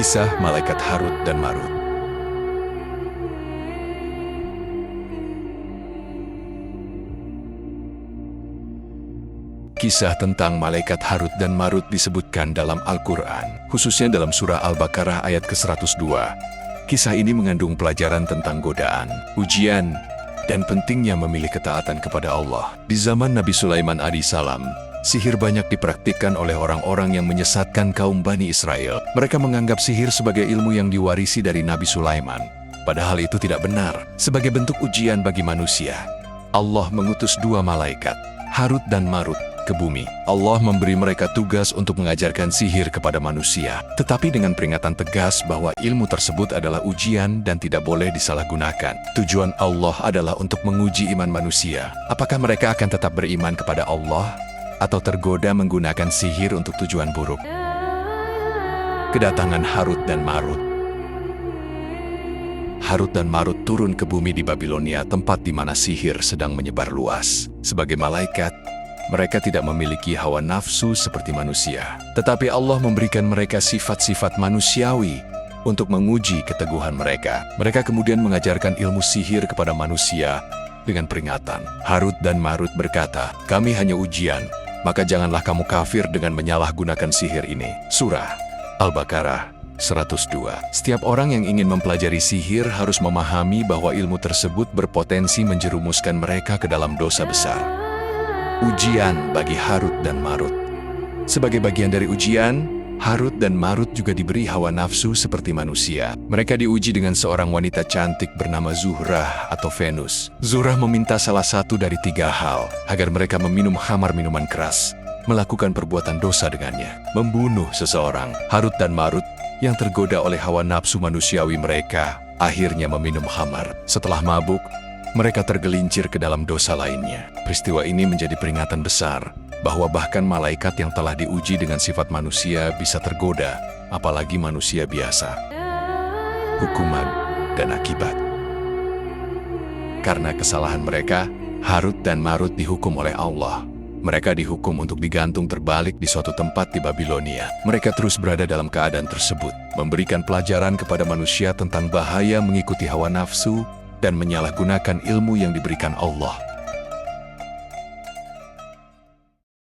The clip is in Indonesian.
Kisah Malaikat Harut dan Marut. Kisah tentang Malaikat Harut dan Marut disebutkan dalam Al-Quran, khususnya dalam surah Al-Baqarah ayat ke-102. Kisah ini mengandung pelajaran tentang godaan, ujian, dan pentingnya memilih ketaatan kepada Allah. Di zaman Nabi Sulaiman alaihissalam, sihir banyak dipraktikkan oleh orang-orang yang menyesatkan kaum Bani Israel. Mereka menganggap sihir sebagai ilmu yang diwarisi dari Nabi Sulaiman. Padahal itu tidak benar. Sebagai bentuk ujian bagi manusia, Allah mengutus dua malaikat, Harut dan Marut, ke bumi. Allah memberi mereka tugas untuk mengajarkan sihir kepada manusia, tetapi dengan peringatan tegas bahwa ilmu tersebut adalah ujian dan tidak boleh disalahgunakan. Tujuan Allah adalah untuk menguji iman manusia. Apakah mereka akan tetap beriman kepada Allah atau tergoda menggunakan sihir untuk tujuan buruk? Kedatangan Harut dan Marut. Harut dan Marut turun ke bumi di Babilonia, tempat di mana sihir sedang menyebar luas. Sebagai malaikat, mereka tidak memiliki hawa nafsu seperti manusia. Tetapi Allah memberikan mereka sifat-sifat manusiawi untuk menguji keteguhan mereka. Mereka kemudian mengajarkan ilmu sihir kepada manusia dengan peringatan. Harut dan Marut berkata, "Kami hanya ujian, maka janganlah kamu kafir dengan menyalahgunakan sihir ini." Surah Al-Baqarah 102. Setiap orang yang ingin mempelajari sihir harus memahami bahwa ilmu tersebut berpotensi menjerumuskan mereka ke dalam dosa besar. Ujian bagi Harut dan Marut. Sebagai bagian dari ujian, Harut dan Marut juga diberi hawa nafsu seperti manusia. Mereka diuji dengan seorang wanita cantik bernama Zuhrah atau Venus. Zuhrah meminta salah satu dari tiga hal, agar mereka meminum khamar minuman keras, melakukan perbuatan dosa dengannya, membunuh seseorang. Harut dan Marut yang tergoda oleh hawa nafsu manusiawi mereka, akhirnya meminum khamar. Setelah mabuk, mereka tergelincir ke dalam dosa lainnya. Peristiwa ini menjadi peringatan besar bahwa bahkan malaikat yang telah diuji dengan sifat manusia bisa tergoda, apalagi manusia biasa. Hukuman dan akibat. Karena kesalahan mereka, Harut dan Marut dihukum oleh Allah. Mereka dihukum untuk digantung terbalik di suatu tempat di Babilonia. Mereka terus berada dalam keadaan tersebut, memberikan pelajaran kepada manusia tentang bahaya mengikuti hawa nafsu dan menyalahgunakan ilmu yang diberikan Allah.